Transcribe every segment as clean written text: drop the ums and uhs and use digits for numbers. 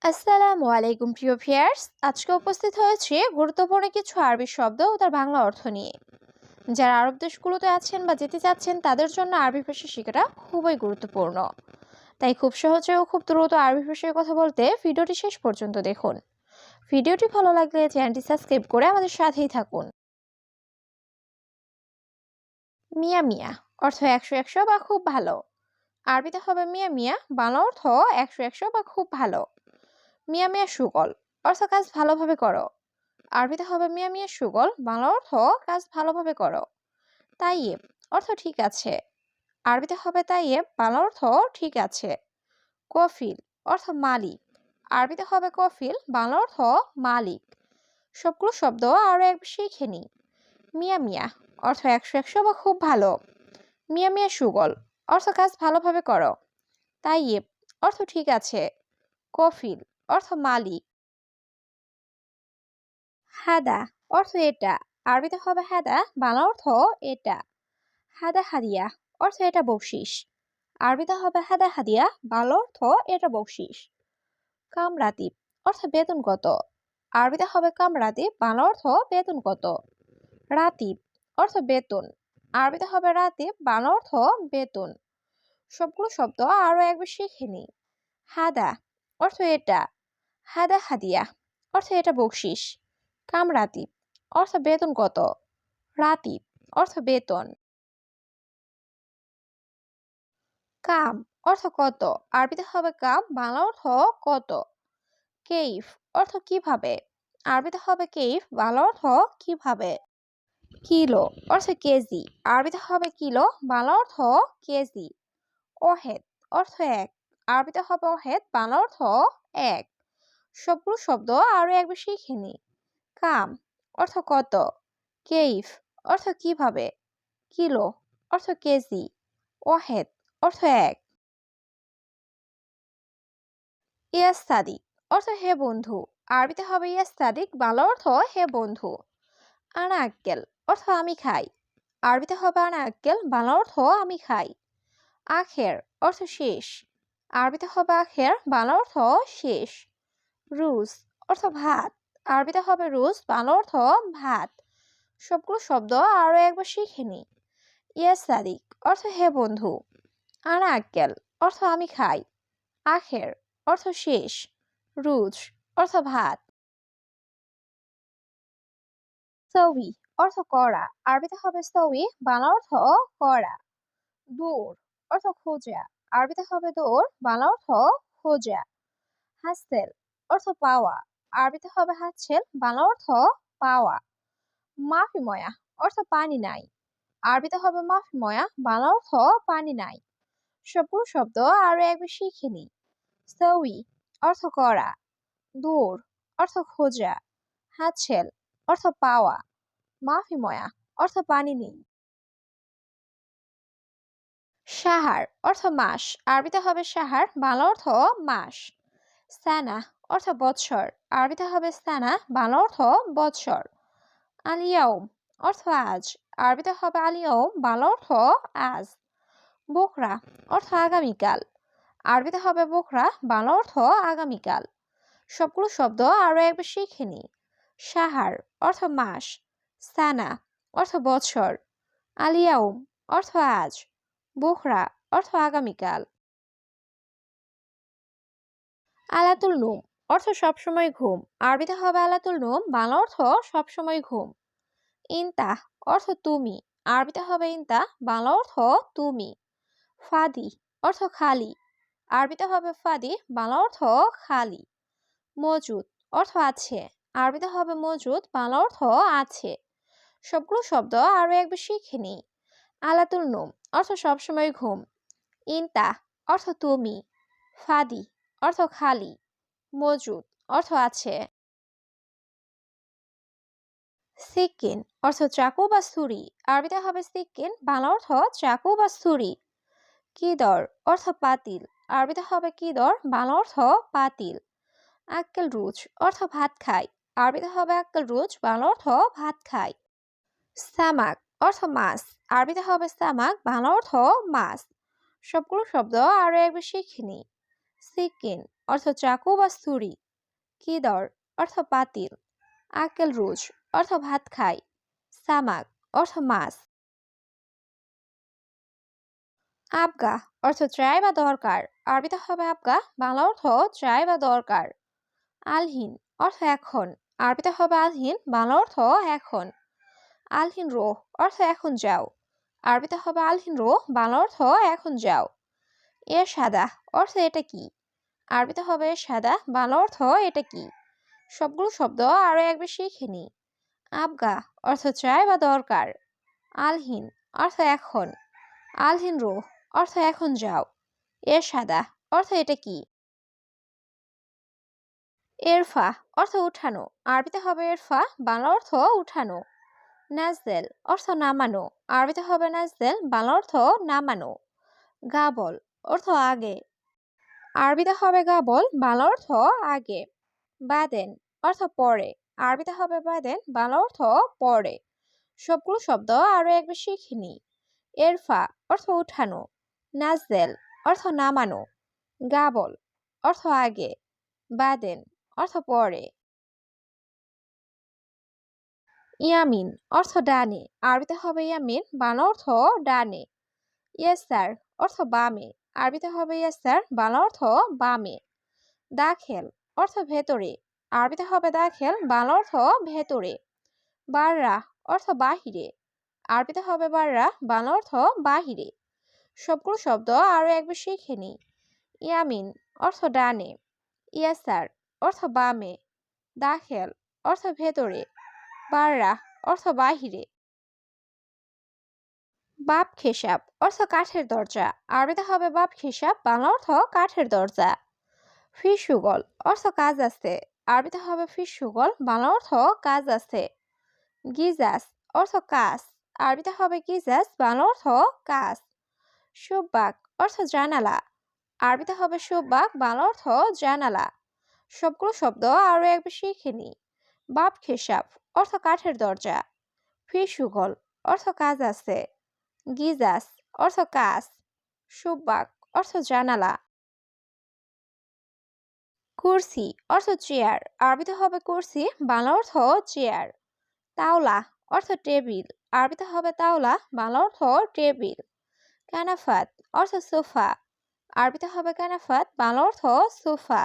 আসসালামু আলাইকুম প্রিয় ভিউয়ার্স, আজকে উপস্থিত হয়েছে গুরুত্বপূর্ণ কিছু আরবি শব্দ ও তার বাংলা অর্থ নিয়ে। যারা আরব দেশগুলোতে আছেন বা যেতে চাচ্ছেন তাদের জন্য আরবি ভাষা শেখাটা খুবই গুরুত্বপূর্ণ। তাই খুব সহজে ও খুব দ্রুত আরবি ভাষায় কথা বলতে ভিডিওটি শেষ পর্যন্ত দেখুন। ভিডিওটি ভালো লাগলে চ্যানেলটি সাবস্ক্রাইব করে আমাদের সাথেই থাকুন। মিয়া মিয়া অর্থ একশো একশো বা খুব ভালো। আরবিতে হবে মিয়া মিয়া, বাংলা অর্থ একশো একশো বা খুব ভালো। মিয়া মিয়া সুকল অর্থ কাজ ভালোভাবে করো। আরবিতে হবে মিয়া মিয়া সুগল, বাংলা অর্থ কাজ ভালোভাবে করো। তাইয়েব অর্থ ঠিক আছে। আরবিতে হবে তাইয়েব, বাংলা অর্থ ঠিক আছে। কফিল অর্থ মালিক। আরবিতে হবে কফিল, বাংলা অর্থ মালিক। সবগুলো শব্দ আরো এক শিখে নি। মিয়া মিয়া অর্থ একশো একশো বা খুব ভালো। মিয়া মিয়া সুগল অর্থ কাজ ভালোভাবে করো। তাইয়েব অর্থ ঠিক আছে। কফিল অর্থ মালিক। হাদা অর্থ এটা। আরবিতে হবে হাদা, বাংলা অর্থ এটা। হাদা হাদিয়া অর্থ এটা বকশিস। আরবিতে হবে হাদা হাদিয়া, বাংলা অর্থ এটা বকশিস। কামরাতিব অর্থ বেতন কত। আরবিতে হবে কামরাতিব, বাংলা অর্থ বেতন কত। রাতিব অর্থ বেতন। আরবিতে হবে রাতিব, বাংলা অর্থ বেতন। সবগুলো শব্দ আরো একবার শিখে নি। হাদা অর্থ এটা। হাদা হাদিয়া অর্থ এটা বকশিস। কামরাতিব অর্থ বেতন কত। রাতিব অর্থ বেতন। কাম অর্থ কত। আরবিতে হবে কাম, বাংলা অর্থ কত। কেইফ অর্থ কিভাবে। আরবিতে হবে কেইফ, বাংলা অর্থ কিভাবে। কিলো অর্থ কেজি। আরবিতে হবে কিলো, বাংলা অর্থ কেজি। অহেদ অর্থ এক। আরবিতে হবে অহেদ, বাংলা অর্থ এক। সবগুলো শব্দ আরো একবার শিখে নি। কাম অর্থ কত। কেইফ অর্থ কিভাবে। কিলো অর্থ কেজি। ওয়াহেদ অর্থ এক। ইয়াস্তাদিক অর্থ হে বন্ধু। আরবিতে হবে ইয়াস্তাদিক, বাংলা অর্থ হে বন্ধু। আনা আক্কেল অর্থ আমি খাই। আরবিতে হবে আনা আক্কেল, বাংলা অর্থ আমি খাই। আখের অর্থ শেষ। আরবিতে হবে আখের, বাংলা অর্থ শেষ। রুজ অর্থ ভাত। আরবিতে হবে রুজ, বাংলা অর্থ ভাত। সবগুলো শব্দ আরো একবার শিখে নি। ইয়াস্তাদিক অর্থ হে বন্ধু। আনা আক্কেল অর্থ আমি খাই। আখের অর্থ শেষ। রুজ অর্থ ভাত। সৌই অর্থ করা। আরবিতে হবে সৌই, বাংলা অর্থ করা। দূর অর্থ খোঁজা। আরবিতে হবে দৌড়, বাংলা অর্থ খোঁজা। হাসেল অর্থ পাওয়া। আরবিতে হবে হাসেল, বাংলা অর্থ পাওয়া। মাফি ময়া অর্থ পানি নাই। আরবিতে হবে মাফি ময়া, বাংলা অর্থ পানি নাই। সবগুলো শব্দ আরো একবার শিখে নি। সৌই অর্থ করা। দূর অর্থ খোঁজা। হাতছেল অর্থ পাওয়া। মাফি ময়া অর্থ পানি নেই। সাহার অর্থ মাস। আরবিতে হবে সাহার, বাংলা অর্থ মাস। সানা অর্থ বৎসর। আরবিতে হবে সানা, বাংলা অর্থ বৎসর। আলিয়াউম অর্থ আজ। আরবিতে হবে আলিয়াউম, বাংলা অর্থ আজ। বোকরা অর্থ আগামীকাল। আরবিতে হবে বোকরা, বাংলা অর্থ আগামীকাল। সবগুলো শব্দ আরো একবার শিখে নি। সাহার অর্থ মাস। সানা অর্থ বৎসর। আলিয়াউম অর্থ আজ। বোখরা অর্থ আগামীকাল। আলাতুল নুম অর্থ সবসময় ঘুম। আরবিতে হবে আলাতুল নুম, বাংলা অর্থ সবসময় ঘুম। ইনতা অর্থ তুমি। আরবিতে হবে ইনতা, বাংলা অর্থ তুমি। ফাদি অর্থ খালি। আরবিতে হবে ফাদি, বাংলা অর্থ খালি। মজুদ অর্থ আছে। আরবিতে হবে মজুদ, বাংলা অর্থ আছে। সবগুলো শব্দ আরো একবার শিখে নি। আলাতুল নুম অর্থ সবসময় ঘুম। ইনতা অর্থ তুমি। ফাদি অর্থ খালি। মজুদ অর্থ আছে। সিকিন অর্থ চাকু বা ছুরি। আরবিতে হবে সিকিন, বাংলা অর্থ চাকু বা ছুরি। কিদর অর্থ পাতিল। আরবিতে হবে কিদর, বাংলা অর্থ পাতিল। আক্কেল রুজ অর্থ ভাত খাই। আরবিতে হবে আক্কেল রুজ, বাংলা অর্থ ভাত খাই। সামাক অর্থ মাছ। আরবিতে হবে সামাক, বাংলা অর্থ মাছ। সবগুলো শব্দ আরো একবার শিখে নি। সিকিন অর্থ চাকু বা ছুরি। কিদর অর্থ পাতিল। আকেল রুজ অর্থ ভাত খায়। সামাক অর্থ মাছ। আবগা অর্থ চাই বা দরকার। আরবিতে হবে আবগা, বাংলা অর্থ চাই বা দরকার। আলহিন অর্থ এখন। আরবিতে হবে আলহিন, বাংলা অর্থ এখন। আলহিন রোহ অর্থ এখন যাও। আরবিতে হবে আলহিন রোহ, বাংলা অর্থ এখন যাও। এ সাদা অর্থ এটা কি। আরবিতে হবে সাদা, বাংলা অর্থ এটা কি। সবগুলো শব্দ আরো একবার শিখে নি। আবগা অর্থ চাই বা দরকার। আলহিন অর্থ এখন। আলহিন রোহ অর্থ এখন যাও। এ সাদা অর্থ এটা কি। এরফা অর্থ উঠানো। আরবিতে হবে এরফা, বাংলা অর্থ উঠানো। নাজদেল অর্থ নামানো। আরবিতে হবে নাজদেল, বাংলা অর্থ নামানো। গাবল অর্থ আগে। আরবিতে হবে গাবল, বাংলা অর্থ আগে। বাদেন অর্থ পরে। আরবিতে হবে বাদেন, বাংলা অর্থ পরে। সবগুলো শব্দ আরো একবার শিখে নি। এরফা অর্থ উঠানো। নাজদেল অর্থ নামানো। গাবল অর্থ আগে। বাদেন অর্থ পরে। ইয়ামিন অর্থ ডানে। আরবিতে হবে ইয়ামিন, বাংলা অর্থ ডানে। ইয়াসার অর্থ বামে। আরবিতে হবে ইয়াসার, বাংলা অর্থ বামে। দাখেল অর্থ ভেতরে। আরবিতে হবে দাখেল, বাংলা অর্থ ভেতরে। বাররা অর্থ বাহিরে। আরবিতে হবে বাররা, বাংলা অর্থ বাহিরে। সবগুলো শব্দ আরো একবার শিখে নি। ইয়ামিন অর্থ ডানে। ইয়াসার অর্থ বামে। দাখেল অর্থ ভেতরে। বাররা অর্থ বাহিরে। বাপ খেসাব অর্থ কাঠের দরজা। আরবিতে হবে বাপ খেসাব, বাংলা অর্থ কাঠের দরজা। ফিসুগল অর্থ কাজ আছে। আরবিতে হবে ফিসুগল, বাংলা অর্থ কাজ আছে। গিজাস অর্থ কাজ। আরবিতে হবে গিজাস, বাংলা অর্থ কাজ। সুব্বাক অর্থ জানালা। আরবিতে হবে সুব্বাক, বাংলা অর্থ জানালা। সবগুলো শব্দ আরো একবার শিখে নি। বাপ খেসাব অর্থ কাঠের দরজা। ফিসুগল অর্থ কাজ আছে। গিজাস অর্থ কাজ। সুব্বাক অর্থ জানালা। কুরসি অর্থ চেয়ার। আরবিতে হবে কুরসি, বাংলা অর্থ চেয়ার। তাওলা অর্থ টেবিল। আরবিতে হবে তাওলা, বাংলা অর্থ টেবিল। কানাফাত অর্থ সোফা। আরবিতে হবে কানাফাত, বাংলা অর্থ সোফা।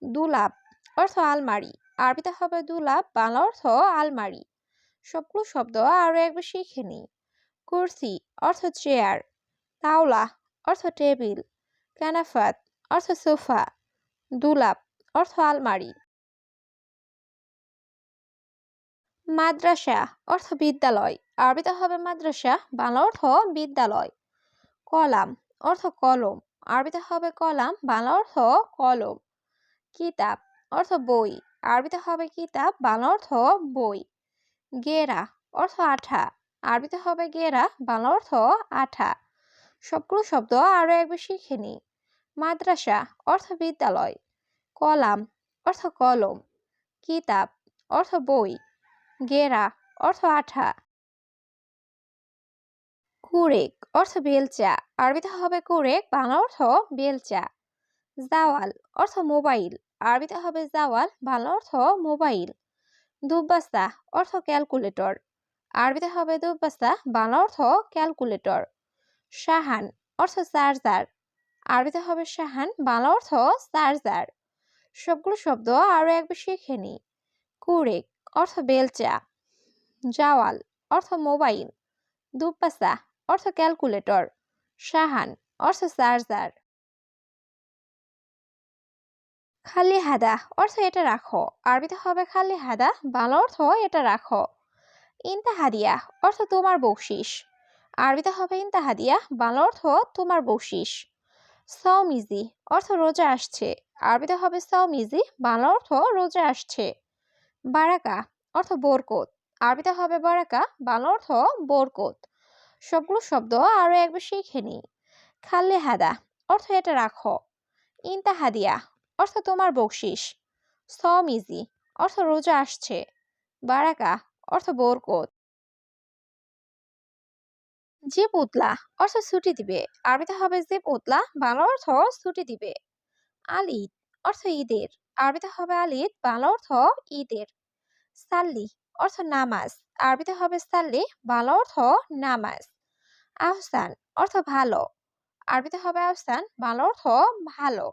দুলাপ অর্থ আলমারি। আরবিতে হবে দুলাপ, বাংলা অর্থ আলমারি। সবগুলো শব্দ আরো একবার শিখে নি। কুরসি অর্থ চেয়ার। তাওলা অর্থ টেবিল। কানাফাত অর্থ সোফা। দুলাপ অর্থ আলমারি। মাদ্রাসা অর্থ বিদ্যালয়। আরবিতে হবে মাদ্রাসা, বাংলা অর্থ বিদ্যালয়। কলাম অর্থ কলম। আরবিতে হবে কলাম, বাংলা অর্থ কলম। কিতাব অর্থ বই। আরবিতে হবে কিতাব, বাংলা অর্থ বই। গেরা অর্থ আঠা। আরবিতে হবে গেরা, বাংলা অর্থ আঠা। সবগুলো শব্দ আরো একবার শিখে নি। মাদ্রাসা অর্থ বিদ্যালয়। কলাম অর্থ কলম। কিতাব অর্থ বই। গেরা অর্থ আঠা। কুরেক অর্থ বেলচা। আরবিতে হবে কুরেক, বাংলা অর্থ বেলচা। জাওয়াল অর্থ মোবাইল। আরবিতে হবে জাওয়াল, বাংলা অর্থ মোবাইল। দুব্বাস্তা অর্থ ক্যালকুলেটর। আরবিতে হবে দুব্বাস্তা, বাংলা অর্থ ক্যালকুলেটর। শাহান অর্থ চার্জার। আরবিতে হবে শাহান, বাংলা অর্থ চার্জার। সবগুলো শব্দ আরো একবার শিখে নি। কুরেক অর্থ বেলচা। জাওয়াল অর্থ মোবাইল। দুব্বাস্তা অর্থ ক্যালকুলেটর। শাহান অর্থ চার্জার। খালি হাদা অর্থ এটা রাখো। আরবিতে হবে খালি হাদা, বাংলা অর্থ এটা রাখো। ইন্তাহাদিয়া অর্থ তোমার বকশিস। আরবিতে হবে ইন্তাহাদিয়া, বাংলা অর্থ তোমার বকশিস। সওমিজি অর্থ রোজা আসছে। আরবিতে হবে সওমিজি, বাংলা অর্থ রোজা আসছে। বারাকা অর্থ বরকত। আরবিতে হবে বারাকা, বাংলা অর্থ বরকত। সবগুলো শব্দ আরো একবার শিখে নি। খালি হাদা অর্থ এটা রাখো। ইন্তাহাদিয়া অর্থ তোমার বকশিস। সওমিজি অর্থ রোজা আসছে। বারাকা অর্থ বরকত। জিব উতলা অর্থ ছুটি দিবে। আরবিতে হবে জিব উতলা, বাংলা অর্থ ছুটি দিবে। আলিদ অর্থ ঈদের। আরবিতে হবে আলিদ, বাংলা অর্থ ঈদের। সাল্লি অর্থ নামাজ। আরবিতে হবে সাল্লি, বাংলা অর্থ নামাজ। আহসান অর্থ ভালো। আরবিতে হবে আহসান, বাংলা অর্থ ভালো।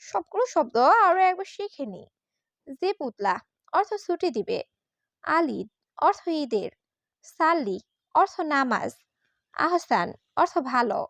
সবগুলো শব্দ আরো একবার শিখে নি। যে পুতলা অর্থ ছুটি দিবে। আলিদ অর্থ ঈদের। সাল্লি অর্থ নামাজ। আহসান অর্থ ভালো।